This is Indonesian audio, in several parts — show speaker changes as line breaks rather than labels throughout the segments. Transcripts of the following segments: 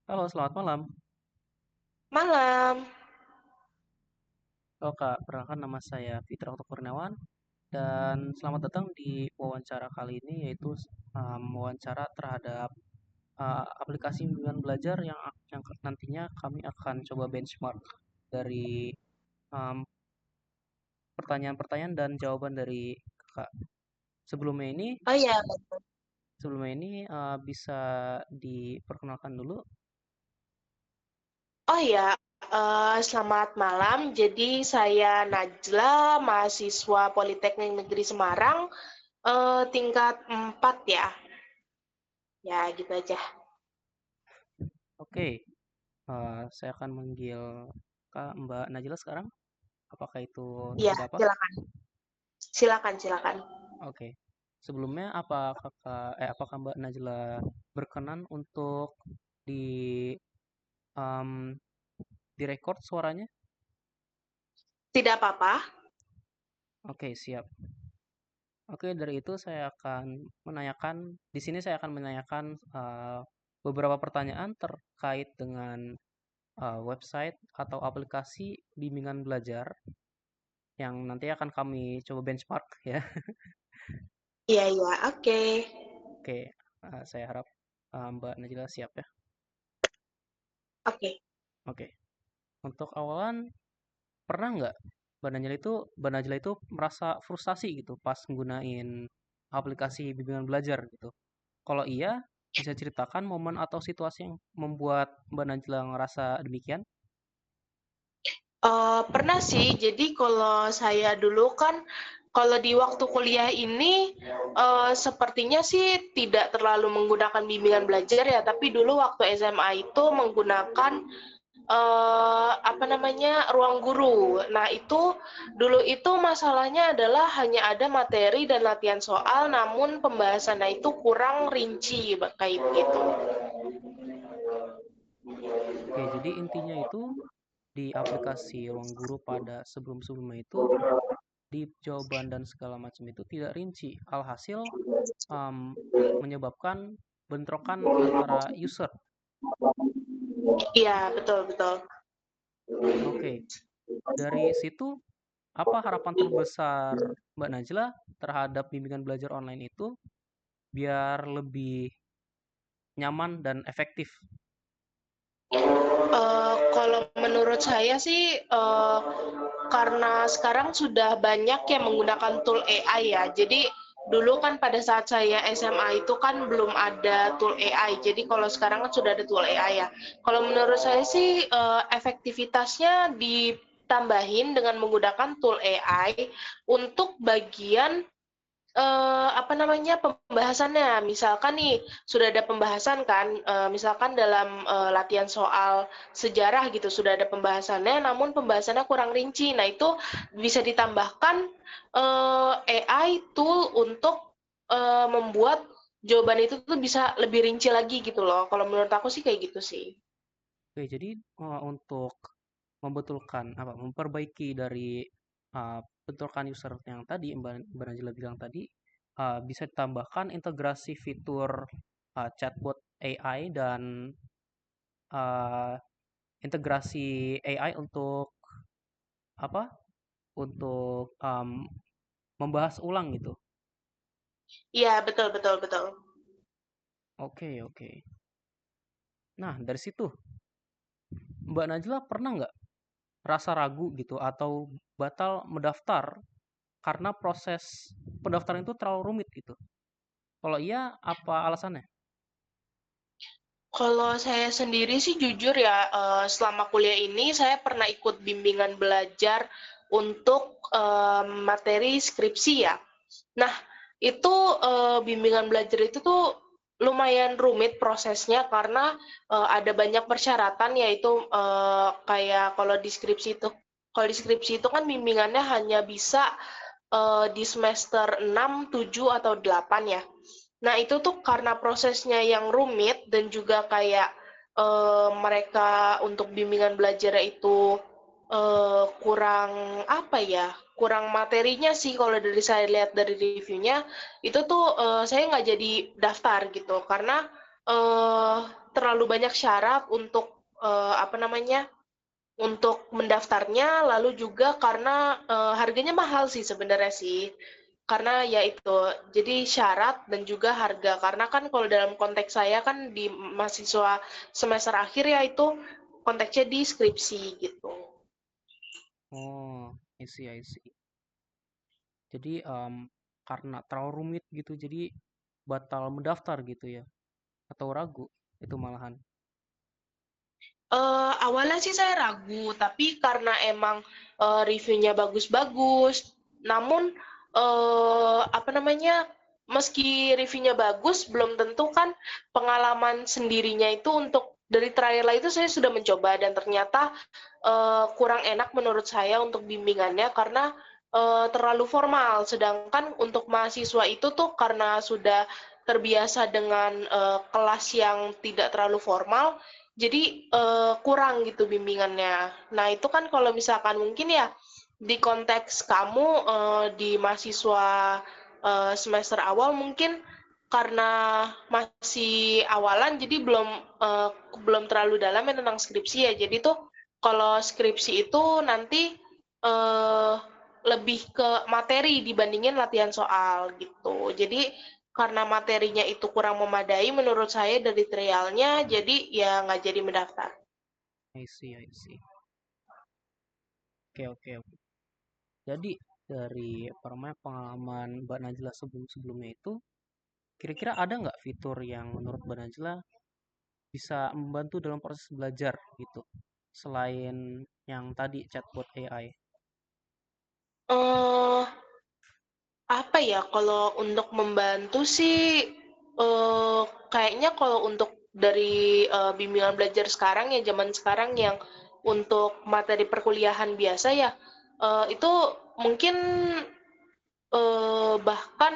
Halo, selamat malam.
Malam.
Halo Kak, perkenalkan nama saya Fitra Okto Kurniawan dan selamat datang di wawancara kali ini yaitu wawancara terhadap aplikasi bimbingan belajar yang nantinya kami akan coba benchmark dari em, pertanyaan-pertanyaan dan jawaban dari Kak. Sebelumnya ini,
Oh iya,
sebelumnya ini bisa diperkenalkan dulu.
oh iya. Selamat malam. Jadi saya Najla, mahasiswa Politeknik Negeri Semarang, tingkat 4 ya. Ya, gitu aja.
Oke, saya akan manggil Kak Mbak Najila sekarang. Apakah itu
Iya,
tidak apa?
silakan. Silakan, silakan.
Oke. Sebelumnya apakah Mbak Najla berkenan untuk di em, direkord suaranya?
Tidak apa-apa.
Oke, siap. Oke, dari itu di sini saya akan menanyakan beberapa pertanyaan terkait dengan website atau aplikasi bimbingan belajar yang nanti akan kami coba benchmark ya.
Iya, iya. Oke.
Oke, saya harap Mbak Najla siap ya.
Oke.
Oke, untuk awalan pernah nggak Mbak Najla itu merasa frustasi gitu pas nggunain aplikasi bimbingan belajar gitu? Kalau iya, bisa ceritakan momen atau situasi yang membuat Mbak Najla ngerasa demikian?
Pernah sih. Jadi kalau saya dulu kan, kalau di waktu kuliah ini, sepertinya sih tidak terlalu menggunakan bimbingan belajar ya, tapi dulu waktu SMA itu menggunakan, apa namanya, ruang guru. Nah itu, dulu itu masalahnya adalah hanya ada materi dan latihan soal, namun pembahasannya itu kurang rinci, kayak gitu.
Oke, jadi intinya itu di aplikasi Ruang Guru pada sebelum-sebelumnya itu di jawaban dan segala macam itu tidak rinci. Alhasil em, menyebabkan bentrokan antara user.
Iya, betul, betul.
Oke, dari situ apa harapan terbesar Mbak Najla terhadap bimbingan belajar online itu biar lebih nyaman dan efektif?
Kalau menurut saya sih, karena sekarang sudah banyak yang menggunakan tool AI ya. Jadi dulu kan pada saat saya SMA itu kan belum ada tool AI. Jadi kalau sekarang kan sudah ada tool AI ya. Kalau menurut saya sih, efektivitasnya ditambahin dengan menggunakan tool AI untuk bagian, apa namanya, pembahasannya. Misalkan nih, sudah ada pembahasan kan, misalkan dalam, latihan soal sejarah gitu, sudah ada pembahasannya, namun pembahasannya kurang rinci. Nah, itu bisa ditambahkan, AI tool untuk, membuat jawaban itu tuh bisa lebih rinci lagi gitu loh. Kalau menurut aku sih kayak gitu sih.
Oke, jadi untuk memperbaiki dari bentrokan user yang tadi Mbak Najla bilang tadi, bisa ditambahkan integrasi fitur chatbot AI dan uh, integrasi AI untuk apa? Untuk membahas ulang gitu.
Iya, betul, betul, betul.
Oke, oke. Nah, dari situ Mbak Najla pernah nggak rasa ragu gitu atau batal mendaftar karena proses pendaftaran itu terlalu rumit gitu? Kalau iya, apa alasannya?
Kalau saya sendiri sih jujur ya, selama kuliah ini saya pernah ikut bimbingan belajar untuk, materi skripsi ya. Nah, itu, bimbingan belajar itu tuh lumayan rumit prosesnya karena, ada banyak persyaratan yaitu, kayak kalau di skripsi itu kan bimbingannya hanya bisa, di semester 6, 7, atau 8 ya. Nah, itu tuh karena prosesnya yang rumit dan juga kayak, mereka untuk bimbingan belajar itu, kurang apa ya, kurang materinya sih kalau dari saya lihat dari reviewnya, itu tuh, saya nggak jadi daftar gitu. Karena, terlalu banyak syarat untuk apa namanya untuk mendaftarnya, lalu juga karena harganya mahal sih sebenarnya sih. Karena ya itu, jadi syarat dan juga harga. Karena kan kalau dalam konteks saya kan di mahasiswa semester akhir ya itu konteksnya di skripsi gitu.
Oh, I see, I see. Jadi karena terlalu rumit gitu, jadi batal mendaftar gitu ya, atau ragu itu malahan.
Awalnya sih saya ragu, tapi karena emang reviewnya bagus-bagus, namun apa namanya, meski reviewnya bagus, belum tentu kan pengalaman sendirinya itu untuk dari trial itu saya sudah mencoba dan ternyata kurang enak menurut saya untuk bimbingannya karena terlalu formal. Sedangkan untuk mahasiswa itu tuh karena sudah terbiasa dengan kelas yang tidak terlalu formal, jadi kurang gitu bimbingannya. Nah itu kan kalau misalkan mungkin ya di konteks kamu di mahasiswa semester awal mungkin karena masih awalan jadi belum terlalu dalam ya tentang skripsi ya. Jadi tuh kalau skripsi itu nanti eh, lebih ke materi dibandingin latihan soal gitu. Jadi karena materinya itu kurang memadai menurut saya dari trialnya, jadi ya nggak jadi mendaftar.
I see, I see. Oke, oke, oke. Jadi dari pengalaman Mbak Najla sebelum-sebelumnya itu, kira-kira ada nggak fitur yang menurut Mbak Najla bisa membantu dalam proses belajar gitu, selain yang tadi chatbot AI?
Eh, apa ya, kalau untuk membantu sih, kayaknya kalau untuk dari bimbingan belajar sekarang ya, zaman sekarang yang untuk materi perkuliahan biasa ya, itu mungkin bahkan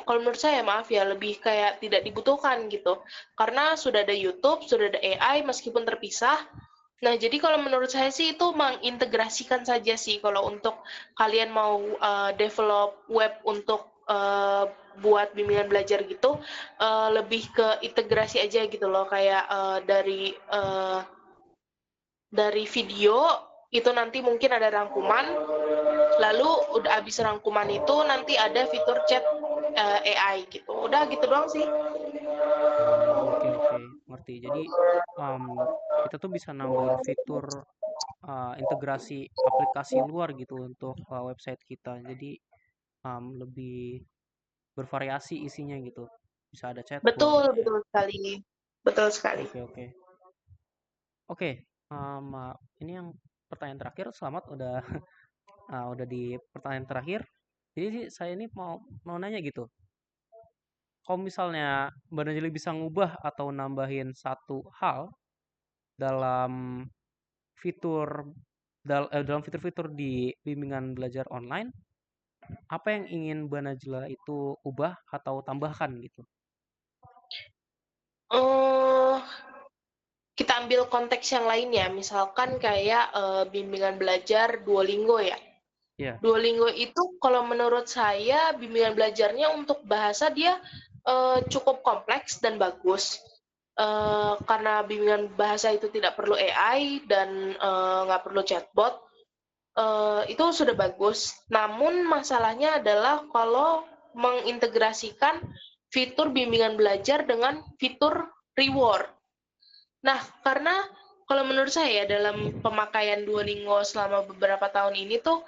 kalau menurut saya maaf ya, lebih kayak tidak dibutuhkan gitu. Karena sudah ada YouTube, sudah ada AI meskipun terpisah. Nah, jadi kalau menurut saya sih itu mengintegrasikan saja sih kalau untuk kalian mau develop web untuk buat bimbingan belajar gitu, lebih ke integrasi aja gitu loh, kayak dari video itu nanti mungkin ada rangkuman, lalu udah habis rangkuman itu nanti ada fitur chat AI gitu. Udah gitu doang sih.
Oh, oke, oke, ngerti. Jadi kita tuh bisa nambahin fitur integrasi aplikasi luar gitu untuk website kita. Jadi lebih bervariasi isinya gitu. Bisa ada chatbot
Betul,
gitu ya.
betul sekali. Betul sekali.
Oke, oke. Oke, ini yang pertanyaan terakhir. Selamat udah di pertanyaan terakhir. Jadi sih saya ini mau mau nanya gitu. Kalau misalnya Mbak Najli bisa ngubah atau nambahin satu hal dalam fitur dalam fitur-fitur di bimbingan belajar online, apa yang ingin Mbak Najla itu ubah atau tambahkan gitu?
eh kita ambil konteks yang lain ya, misalkan kayak bimbingan belajar Duolingo ya.
Ya,
Duolingo itu kalau menurut saya bimbingan belajarnya untuk bahasa dia cukup kompleks dan bagus. Karena bimbingan bahasa itu tidak perlu AI dan nggak perlu chatbot, itu sudah bagus. Namun masalahnya adalah kalau mengintegrasikan fitur bimbingan belajar dengan fitur reward. Nah, karena kalau menurut saya dalam pemakaian Duolingo selama beberapa tahun ini tuh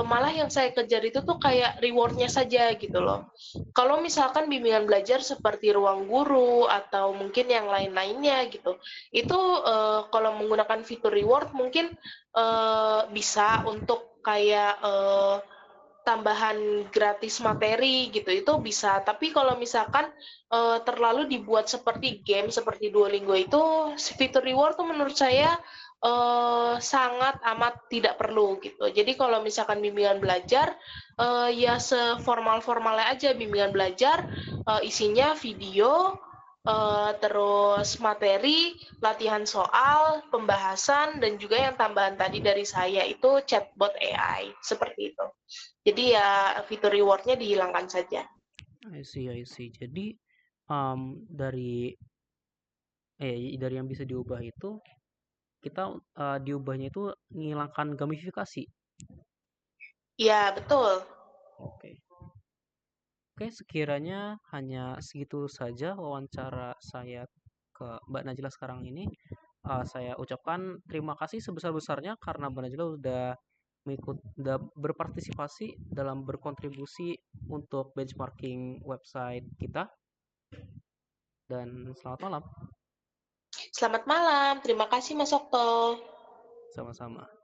malah yang saya kejar itu tuh kayak rewardnya saja gitu loh. Kalau misalkan bimbingan belajar seperti ruang guru atau mungkin yang lain-lainnya gitu, itu kalau menggunakan fitur reward mungkin bisa untuk kayak tambahan gratis materi gitu itu bisa, tapi kalau misalkan terlalu dibuat seperti game seperti Duolingo itu fitur reward tuh menurut saya sangat amat tidak perlu gitu. Jadi kalau misalkan bimbingan belajar ya seformal-formalnya aja bimbingan belajar, isinya video, terus materi, latihan soal, pembahasan, dan juga yang tambahan tadi dari saya itu chatbot AI seperti itu. Jadi ya fitur reward-nya dihilangkan saja.
I see, I see. Jadi dari dari yang bisa diubah itu kita diubahnya itu menghilangkan gamifikasi.
Ya, betul.
Oke. Oke, sekiranya hanya segitu saja wawancara saya ke Mbak Najla sekarang ini. Saya ucapkan terima kasih sebesar-besarnya karena Mbak Najla udah berpartisipasi dalam berkontribusi untuk benchmarking website kita. Dan selamat malam.
Selamat malam. Terima kasih, Mas Okto.
Sama-sama.